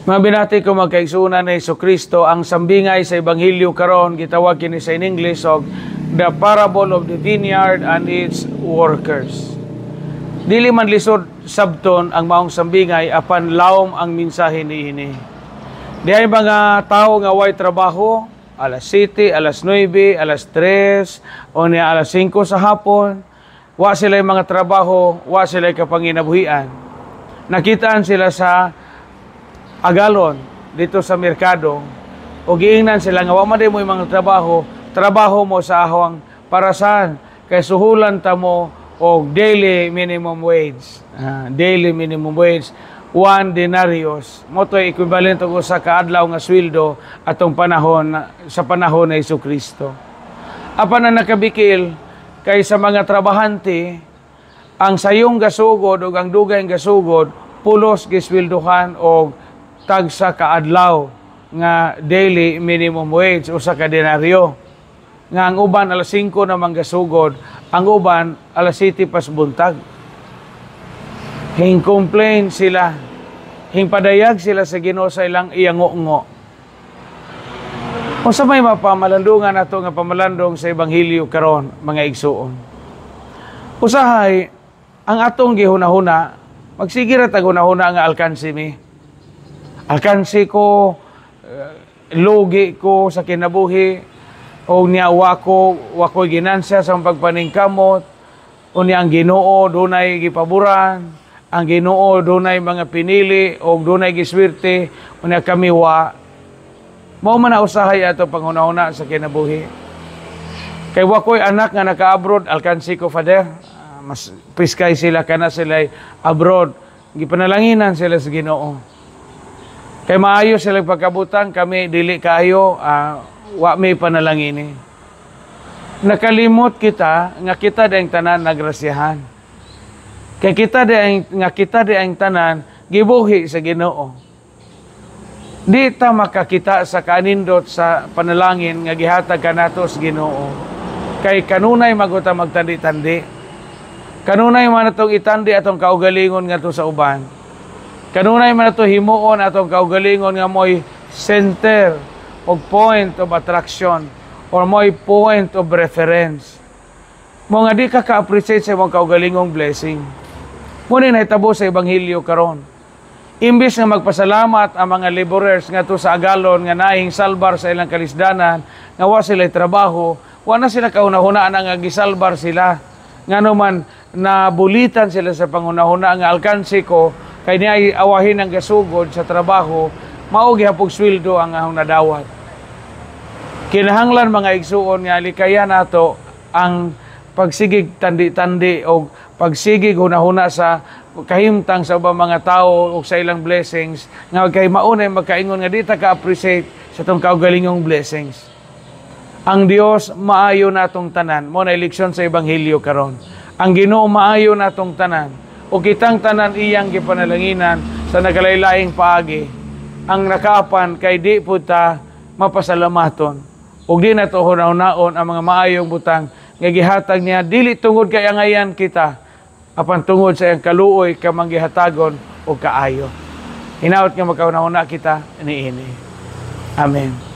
Mga binati ko magkaigsunan ni Jesucristo, ang sambingay sa Ebanghelyo karon gitawag kini sa in English og the parable of the vineyard and its workers. Dili man lisod sabton ang maong sambingay apan lawom ang mensahe niini. Diay mga tao nga way trabaho, alas 7, alas 9, alas 3, o niya alas 5 sa hapon, wa sila mga trabaho, wa sila kapanginabuhian. Nakitaan sila sa agalon dito sa merkado o giingnan sila nga wa man mo yung mga trabaho mo sa ahong parasan kay suhulan ta mo og daily minimum wage. Daily minimum wage 1 denarius mo to equivalent og sa kaadlaw nga sweldo atong panahon sa panahon ni Jesucristo. Apan ang nakabikil kay sa mga trabahante ang sayong gasugod o ang dugay gasugod pulos gisweldohan og tag sa kaadlaw nga daily minimum wage o sa kadenaryo. Nga ang uban alas 5 na manggasugod, ang uban alas 7 pas buntag. Complain sila, padayag sila sa Ginoo sa ilang iyango-ngo. Kung sa may mapamalandungan nato nga pamalandong sa Ebanghelyo karon, mga igsuon. Usahay, ang atong gihuna-huna, magsigira tag huna-huna nga alkansi mi. Alkansi ko, lugi ko sa kinabuhi, o niya wako ginansya sa pagpaningkamot, o niya ang Ginoo dunay gipaboran, ang Ginoo dunay mga pinili, o dunay giswerte, o niya kami wa. Mao man na usahay ato panghuna-huna sa kinabuhi. Kay wako'y anak nga naka-abroad, alkansi ko, Father, mas piskay sila, kana sila abroad, gipanalanginan sila sa Ginoo. Kay maayo sila pagkabutan, kami dili kayo, wa may panalangin. Nakalimot kita, nga kita daing tanan nagrasyahan. Kay kita daing tanan, gibuhi sa Ginoo. Di ta makakita sa kanindot sa panalangin, nga gihatag kanato sa Ginoo. Kay kanunay maguta magtandi-tandi. Kanunay man atong itandi atong kaugalingon nga to sa uban. Kanunay man ito himuon atong kaugalingon nga mo'y center o point of attraction or mo'y point of reference. Mo nga di ka ka-appreciate sa mong kaugalingong blessing. Muna nahitabo sa Ebanghelyo karon. Imbis nga magpasalamat ang mga laborers nga to sa agalon nga naing salbar sa ilang kalisdanan, nga wa sila trabaho, wa na sila kauna-hunaan nga gisalbar sila. Nga naman nabulitan sila sa pangunahuna nga alkansi ko, kay niya awahin ang gasugod sa trabaho, mao gihapog sweldo ang ahong nadawat. Kinahanglan mga igsuon nga likaya nato ang pagsigig tandi-tandi o pagsigig hunahuna sa kahimtang sa ubang mga tao o sa ilang blessings nga kay maunay magkaingon nga di ta ka-appreciate sa tong kaugalingong blessings. Ang Dios maayo natong tanan, mo na eleksyon sa Ebanghelyo karon. Ang Ginoo maayo natong tanan. O kitang tanan iyang gipanalanginan sa nagalaylaing paagi, ang nakapan kay di po ta mapasalamaton. O di na to hunaon ang mga maayong butang nga gihatag niya, dili tungod kay angayan kita, apan tungod sa iyang kaluoy ka manggihatagon o kaayo. Hinaot nga magkauna-una kita niini. Amen.